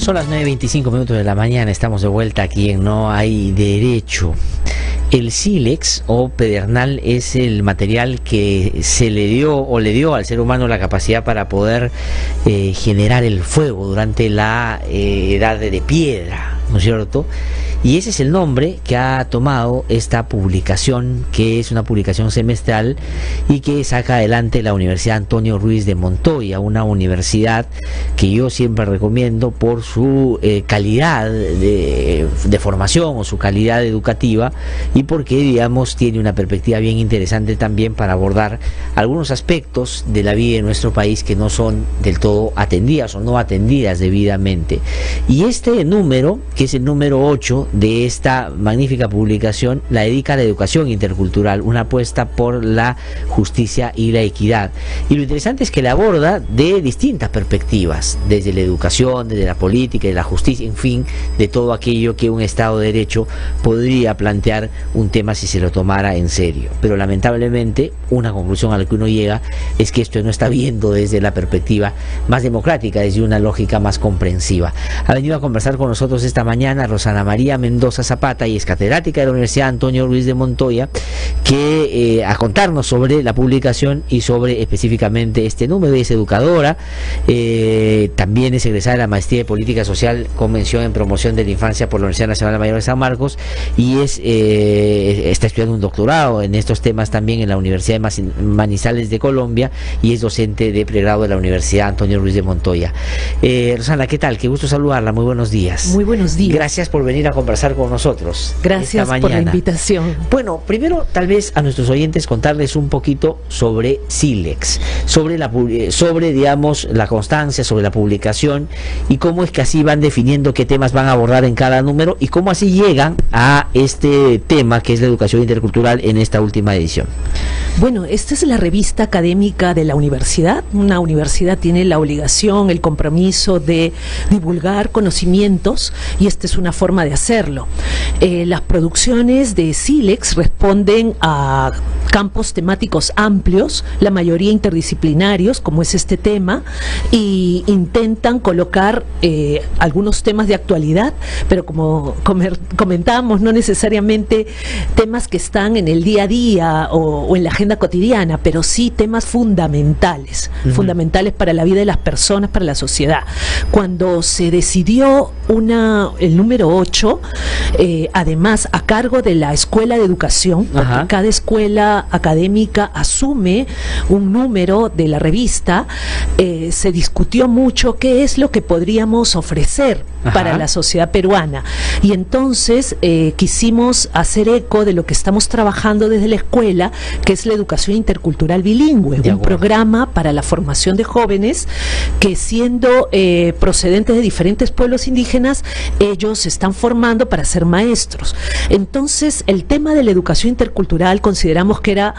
Son las 9:25 de la mañana, estamos de vuelta aquí en No Hay Derecho. El sílex o pedernal es el material que se le dio o le dio al ser humano la capacidad para poder generar el fuego durante la edad de piedra, ¿no es cierto? Y ese es el nombre que ha tomado esta publicación, que es una publicación semestral y que saca adelante la Universidad Antonio Ruiz de Montoya, una universidad que yo siempre recomiendo por su calidad de formación o su calidad educativa, y porque, digamos, tiene una perspectiva bien interesante también para abordar algunos aspectos de la vida de nuestro país que no son del todo atendidas o no atendidas debidamente. Y este número, que es el número 8 de esta magnífica publicación, la dedica a la educación intercultural, una apuesta por la justicia y la equidad. Y lo interesante es que la aborda de distintas perspectivas, desde la educación, desde la política, de la justicia, en fin, de todo aquello que un Estado de Derecho podría plantear un tema si se lo tomara en serio. Pero lamentablemente, una conclusión a la que uno llega es que esto no está viendo desde la perspectiva más democrática, desde una lógica más comprensiva. Ha venido a conversar con nosotros esta mañana Rosana María Mendoza Zapata, y es catedrática de la Universidad Antonio Ruiz de Montoya, que a contarnos sobre la publicación y sobre específicamente este número. Es educadora, también es egresada de la Maestría de Política Social con mención en Promoción de la Infancia por la Universidad Nacional Mayor de San Marcos, y está estudiando un doctorado en estos temas también en la Universidad de Manizales de Colombia, y es docente de pregrado de la Universidad Antonio Ruiz de Montoya. Rosana, ¿qué tal? Qué gusto saludarla, muy buenos días. Muy buenos días. Gracias por venir a conversar con nosotros. Gracias por la invitación. Bueno, primero tal vez a nuestros oyentes contarles un poquito sobre sílex, sobre digamos la constancia, sobre la publicación, y cómo es que así van definiendo qué temas van a abordar en cada número, y cómo así llegan a este tema que es la educación intercultural en esta última edición. Bueno, esta es la revista académica de la universidad. Una universidad tiene la obligación, el compromiso de divulgar conocimientos, y esta es una forma de hacerlo. Las producciones de sílex responden a campos temáticos amplios, la mayoría interdisciplinarios, como es este tema, y intentan colocar algunos temas de actualidad, pero como comentábamos, no necesariamente temas que están en el día a día o en la agenda cotidiana, pero sí temas fundamentales, fundamentales para la vida de las personas, para la sociedad. Cuando se decidió el número 8, además a cargo de la Escuela de Educación, porque cada escuela académica asume un número de la revista, se discutió mucho qué es lo que podríamos ofrecer para la sociedad peruana, y entonces quisimos hacer eco de lo que estamos trabajando desde la escuela, que es la educación intercultural bilingüe, un programa para la formación de jóvenes que, siendo procedentes de diferentes pueblos indígenas, ellos se están formando para ser maestros. Entonces el tema de la educación intercultural consideramos que era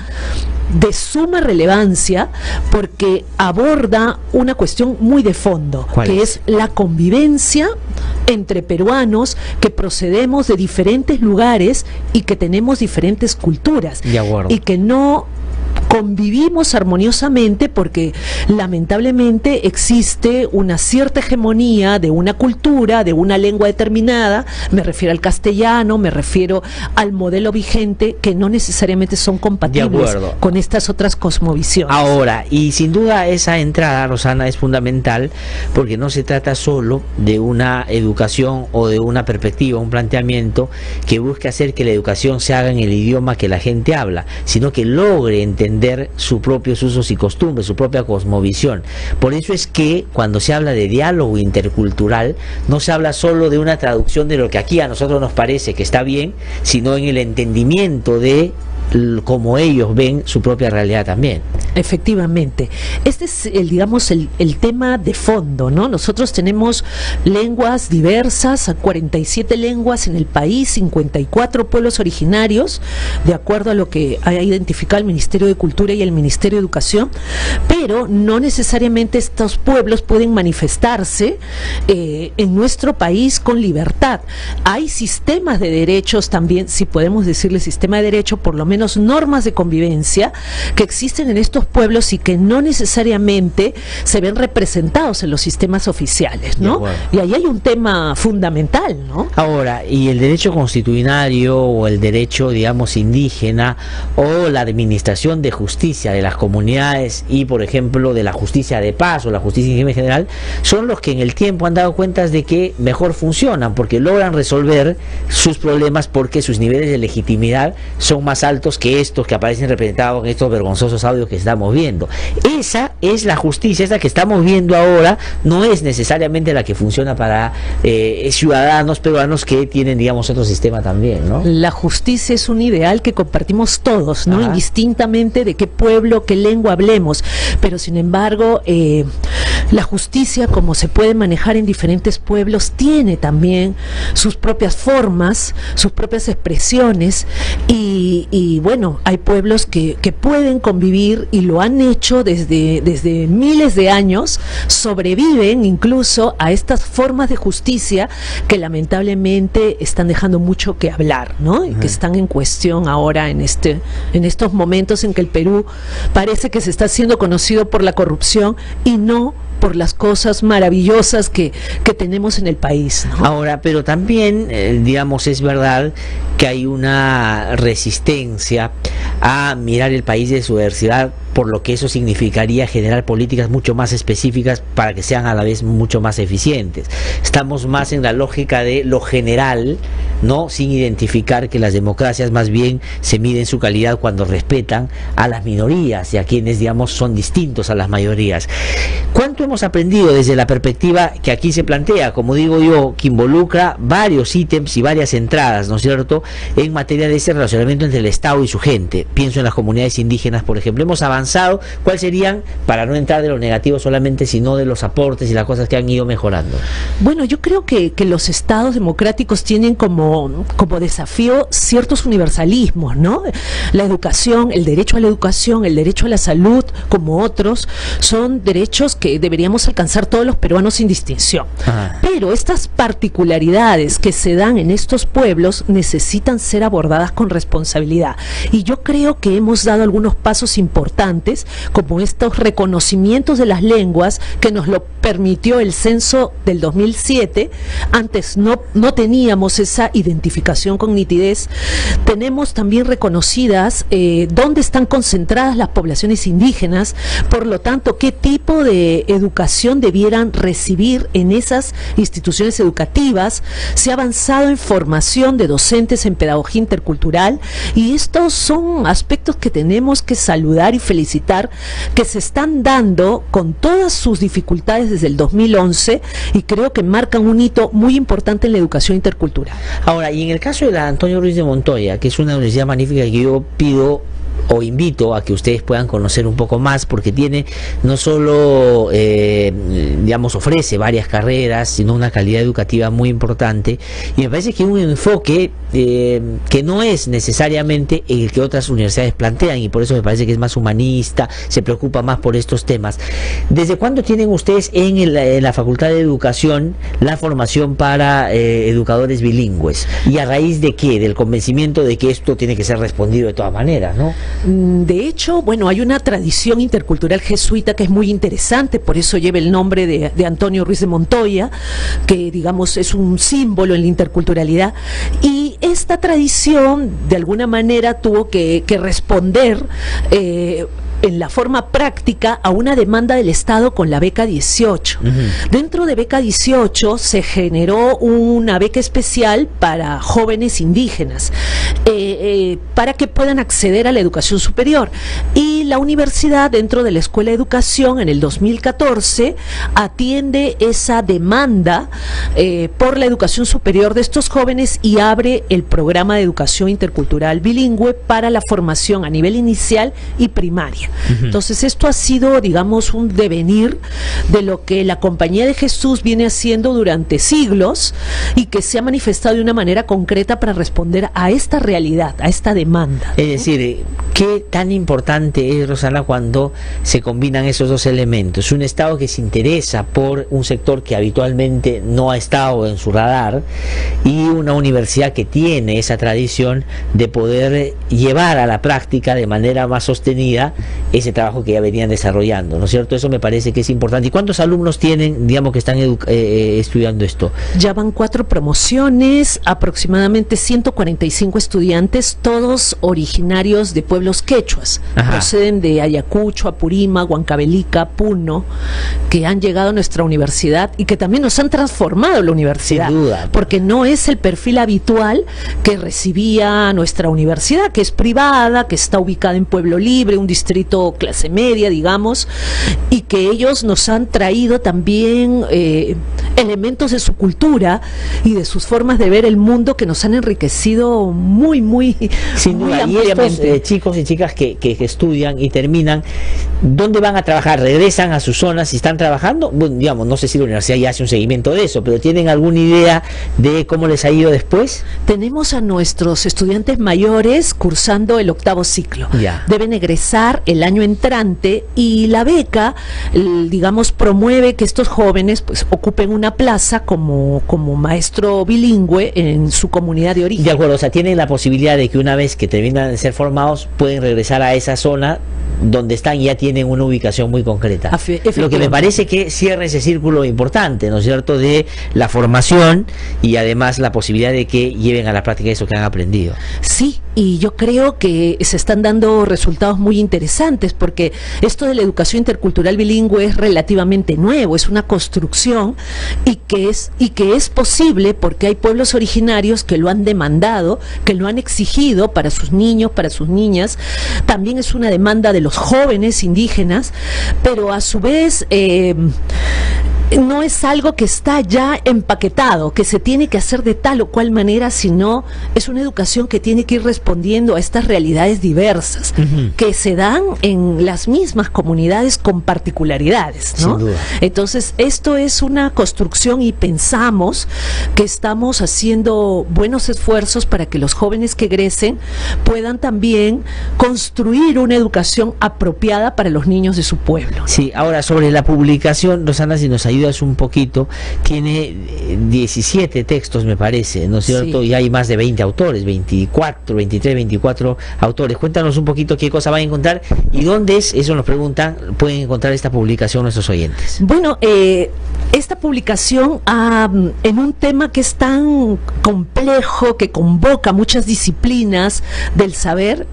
de suma relevancia, porque aborda una cuestión muy de fondo, que es la convivencia entre peruanos que procedemos de diferentes lugares y que tenemos diferentes culturas, y que no convivimos armoniosamente porque lamentablemente existe una cierta hegemonía de una cultura, de una lengua determinada. Me refiero al castellano, me refiero al modelo vigente, que no necesariamente son compatibles con estas otras cosmovisiones. Ahora, y sin duda esa entrada, Rosana, es fundamental, porque no se trata solo de una educación o de una perspectiva, un planteamiento que busque hacer que la educación se haga en el idioma que la gente habla, sino que logre entender sus propios usos y costumbres, su propia cosmovisión. Por eso es que cuando se habla de diálogo intercultural, no se habla solo de una traducción de lo que aquí a nosotros nos parece que está bien, sino en el entendimiento de cómo ellos ven su propia realidad también. Efectivamente, este es el tema de fondo, ¿no? Nosotros tenemos lenguas diversas, 47 lenguas en el país, 54 pueblos originarios, de acuerdo a lo que ha identificado el Ministerio de Cultura y el Ministerio de Educación, pero no necesariamente estos pueblos pueden manifestarse en nuestro país con libertad. Hay sistemas de derechos también, si podemos decirle sistema de derecho, por lo menos menos normas de convivencia que existen en estos pueblos y que no necesariamente se ven representados en los sistemas oficiales, ¿no? Y ahí hay un tema fundamental, ¿no? Ahora, y el derecho constitucionario o el derecho, digamos, indígena o la administración de justicia de las comunidades y, por ejemplo, de la justicia de paz o la justicia indígena en general, son los que en el tiempo han dado cuenta de que mejor funcionan, porque logran resolver sus problemas porque sus niveles de legitimidad son más altos que estos que aparecen representados en estos vergonzosos audios que estamos viendo. Esa es la justicia, esa que estamos viendo ahora, no es necesariamente la que funciona para ciudadanos peruanos que tienen, digamos, otro sistema también, ¿no? La justicia es un ideal que compartimos todos, ¿no? Indistintamente de qué pueblo, qué lengua hablemos, pero sin embargo, la justicia, como se puede manejar en diferentes pueblos, tiene también sus propias formas, sus propias expresiones, y bueno, hay pueblos que pueden convivir y lo han hecho desde miles de años, sobreviven incluso a estas formas de justicia que lamentablemente están dejando mucho que hablar, ¿no? Y que están en cuestión ahora en estos momentos en que el Perú parece que se está siendo conocido por la corrupción y no por las cosas maravillosas que tenemos en el país, ¿no? Ahora, pero también, digamos, es verdad que hay una resistencia a mirar el país de su diversidad, por lo que eso significaría generar políticas mucho más específicas para que sean a la vez mucho más eficientes. Estamos más en la lógica de lo general, ¿no? Sin identificar que las democracias más bien se miden su calidad cuando respetan a las minorías y a quienes, digamos, son distintos a las mayorías. ¿Cuánto hemos aprendido desde la perspectiva que aquí se plantea, como digo yo, que involucra varios ítems y varias entradas, ¿no es cierto?, en materia de ese relacionamiento entre el Estado y su gente? Pienso en las comunidades indígenas, por ejemplo. Hemos avanzado. ¿Cuáles serían, para no entrar de lo negativo solamente, sino de los aportes y las cosas que han ido mejorando? Bueno, yo creo que los estados democráticos tienen como desafío ciertos universalismos, ¿no? La educación, el derecho a la educación, el derecho a la salud, como otros, son derechos que deberíamos alcanzar todos los peruanos sin distinción. Pero estas particularidades que se dan en estos pueblos necesitan ser abordadas con responsabilidad. Y yo creo que hemos dado algunos pasos importantes, como estos reconocimientos de las lenguas que nos lo permitió el censo del 2007. Antes no teníamos esa identificación con nitidez. Tenemos también reconocidas dónde están concentradas las poblaciones indígenas, por lo tanto, qué tipo de educación debieran recibir en esas instituciones educativas. Se ha avanzado en formación de docentes en pedagogía intercultural, y estos son aspectos que tenemos que saludar y felicitar, que se están dando con todas sus dificultades desde el 2011, y creo que marcan un hito muy importante en la educación intercultural. Ahora, y en el caso de la Antonio Ruiz de Montoya, que es una universidad magnífica que yo pido o invito a que ustedes puedan conocer un poco más, porque tiene no solo, digamos, ofrece varias carreras, sino una calidad educativa muy importante, y me parece que un enfoque que no es necesariamente el que otras universidades plantean, y por eso me parece que es más humanista, se preocupa más por estos temas. ¿Desde cuándo tienen ustedes en la Facultad de Educación la formación para educadores bilingües? ¿Y a raíz de qué? Del convencimiento de que esto tiene que ser respondido de todas maneras, ¿no? De hecho, bueno, hay una tradición intercultural jesuita que es muy interesante, por eso lleva el nombre de Antonio Ruiz de Montoya, que, digamos, es un símbolo en la interculturalidad, y esta tradición de alguna manera tuvo que responder en la forma práctica a una demanda del Estado con la beca 18. Dentro de beca 18 se generó una beca especial para jóvenes indígenas, para que puedan acceder a la educación superior, y la universidad, dentro de la Escuela de Educación, en el 2014 atiende esa demanda por la educación superior de estos jóvenes y abre el programa de educación intercultural bilingüe para la formación a nivel inicial y primaria. Entonces esto ha sido, digamos, un devenir de lo que la Compañía de Jesús viene haciendo durante siglos y que se ha manifestado de una manera concreta para responder a esta realidad, a esta demanda. Es decir, ¿qué tan importante es, Rosana, cuando se combinan esos dos elementos? Un Estado que se interesa por un sector que habitualmente no ha estado en su radar y una universidad que tiene esa tradición de poder llevar a la práctica de manera más sostenida ese trabajo que ya venían desarrollando, ¿no es cierto? Eso me parece que es importante. ¿Y cuántos alumnos tienen, digamos, que están estudiando esto? Ya van 4 promociones, aproximadamente 145 estudiantes, todos originarios de pueblos quechuas. Proceden de Ayacucho, Apurima, Huancavelica, Puno, que han llegado a nuestra universidad y que también nos han transformado la universidad. Sin duda. Porque no es el perfil habitual que recibía nuestra universidad, que es privada, que está ubicada en Pueblo Libre, un distrito clase media, digamos, y que ellos nos han traído también elementos de su cultura y de sus formas de ver el mundo que nos han enriquecido muy sin duda. Y estos chicos y chicas que estudian y terminan, ¿dónde van a trabajar? ¿Regresan a sus zonas si están trabajando? Bueno, digamos, no sé si la universidad ya hace un seguimiento de eso, pero ¿tienen alguna idea de cómo les ha ido después? Tenemos a nuestros estudiantes mayores cursando el 8º ciclo. Ya. Deben egresar el año entrante y la beca, digamos, promueve que estos jóvenes pues ocupen una plaza como maestro bilingüe en su comunidad de origen. De acuerdo, o sea, tienen la posibilidad de que una vez que terminan de ser formados pueden regresar a esa zona donde están y ya tienen una ubicación muy concreta. Lo que me parece que cierra ese círculo importante, ¿no es cierto?, de la formación y además la posibilidad de que lleven a la práctica eso que han aprendido. Sí, y yo creo que se están dando resultados muy interesantes porque esto de la educación intercultural bilingüe es relativamente nuevo, es una construcción y que es posible porque hay pueblos originarios que lo han demandado, que lo han exigido para sus niños, para sus niñas. También es una demanda de los jóvenes indígenas, pero a su vez no es algo que está ya empaquetado, que se tiene que hacer de tal o cual manera, sino es una educación que tiene que ir respondiendo a estas realidades diversas, que se dan en las mismas comunidades con particularidades, ¿no? Sin duda. Entonces, esto es una construcción y pensamos que estamos haciendo buenos esfuerzos para que los jóvenes que egresen puedan también construir una educación apropiada para los niños de su pueblo. Sí, ahora sobre la publicación, Rosana, si nos ayudas un poquito, tiene 17 textos, me parece, ¿no es cierto? Sí. Y hay más de 20 autores, 24 autores. Cuéntanos un poquito qué cosa van a encontrar y dónde es, eso nos preguntan, pueden encontrar esta publicación nuestros oyentes. Bueno, esta publicación en un tema que es tan complejo, que convoca muchas disciplinas del saber,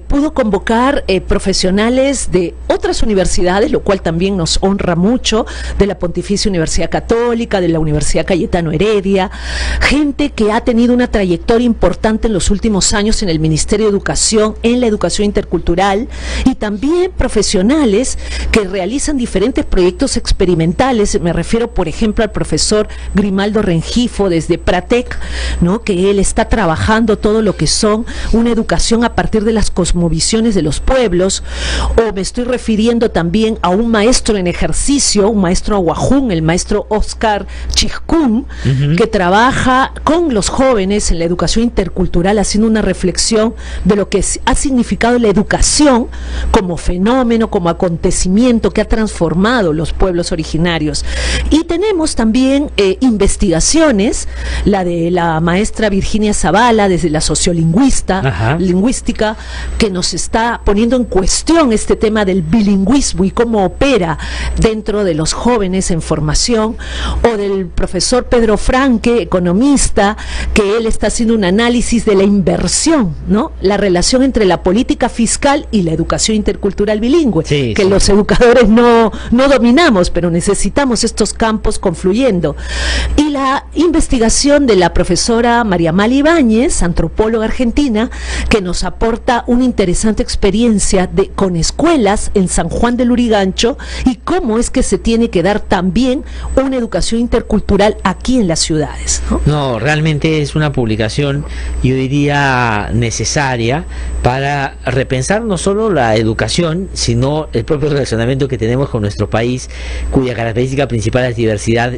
pudo convocar profesionales de otras universidades, lo cual también nos honra mucho, de la Pontificia Universidad Católica, de la Universidad Cayetano Heredia, gente que ha tenido una trayectoria importante en los últimos años en el Ministerio de Educación, en la educación intercultural, y también profesionales que realizan diferentes proyectos experimentales. Me refiero, por ejemplo, al profesor Grimaldo Rengifo desde Pratec, ¿no?, que él está trabajando todo lo que son una educación a partir de las cosmovisiones de los pueblos, o me estoy refiriendo también a un maestro en ejercicio, un maestro aguajún, el maestro Oscar Chijcún, que trabaja con los jóvenes en la educación intercultural, haciendo una reflexión de lo que ha significado la educación como fenómeno, como acontecimiento que ha transformado los pueblos originarios. Y tenemos también investigaciones, la de la maestra Virginia Zavala desde la sociolingüística, que nos está poniendo en cuestión este tema del bilingüismo y cómo opera dentro de los jóvenes en formación, o del profesor Pedro Franque, economista, que él está haciendo un análisis de la inversión, ¿no?, la relación entre la política fiscal y la educación intercultural bilingüe, que los educadores no dominamos, pero necesitamos estos campos confluyendo. Y la investigación de la profesora María Mali Ibáñez, antropóloga argentina, que nos aporta una interesante experiencia con escuelas en San Juan del Lurigancho y cómo es que se tiene que dar también una educación intercultural aquí en las ciudades, ¿no? No, realmente es una publicación, yo diría, necesaria para repensar no solo la educación, sino el propio relacionamiento que tenemos con nuestro país, cuya característica principal es diversidad,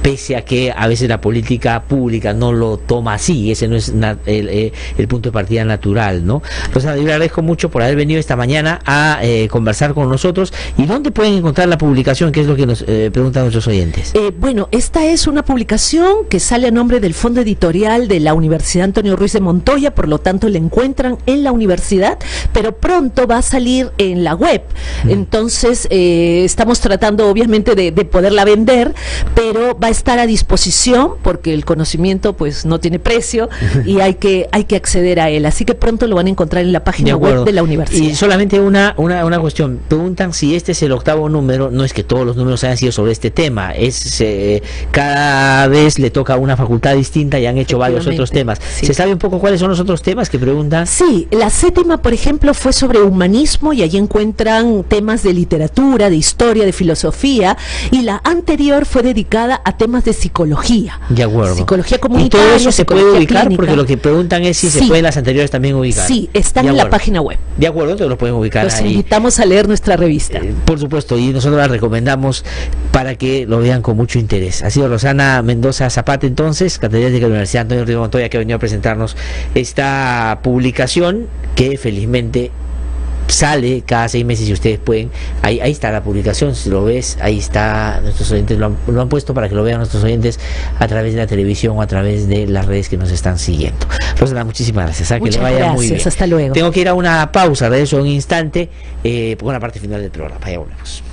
pese a que a veces la política pública no lo toma así. Ese no es el punto de partida natural, ¿no? Rosana, yo le agradezco mucho por haber venido esta mañana a conversar con nosotros. ¿Y dónde pueden encontrar la publicación? ¿Qué es lo que nos preguntan nuestros oyentes? Bueno, esta es una publicación que sale a nombre del Fondo Editorial de la Universidad Antonio Ruiz de Montoya, por lo tanto la encuentran en la universidad, pero pronto va a salir en la web. Entonces estamos tratando obviamente de poderla vender, pero va a estar a disposición porque el conocimiento pues no tiene precio y hay que acceder a él, así que pronto lo van a encontrar en la página web de la universidad. Y solamente una cuestión, preguntan si este es el 8º número. No es que todos los números hayan sido sobre este tema, es cada vez le toca a una facultad distinta y han hecho varios otros temas. Sí. ¿Se sabe un poco cuáles son los otros temas que preguntan? Sí, la 7ª, por ejemplo, fue sobre humanismo y allí encuentran temas de literatura, de historia, de filosofía, y la anterior fue dedicada a temas de psicología. De acuerdo. Psicología comunitaria. Y todo eso se puede ubicar clínica. Porque lo que preguntan es si se pueden las anteriores también ubicar. Sí, están en la página web. De acuerdo, entonces lo pueden ubicar Los ahí. Los invitamos a leer nuestra revista. Por supuesto, y nosotros la recomendamos para que lo vean con mucho interés. Ha sido Rosana Mendoza Zapata, entonces, catedrática de la Universidad Antonio Ruiz de Montoya, que ha venido a presentarnos esta publicación que felizmente sale cada 6 meses. Si ustedes pueden, ahí está la publicación, si lo ves, ahí está. Nuestros oyentes lo han puesto para que lo vean nuestros oyentes a través de la televisión o a través de las redes que nos están siguiendo. Rosana, muchísimas gracias. Que le vaya muy bien. Hasta luego. Tengo que ir a una pausa, regreso en un instante con la parte final del programa. Ya volvemos.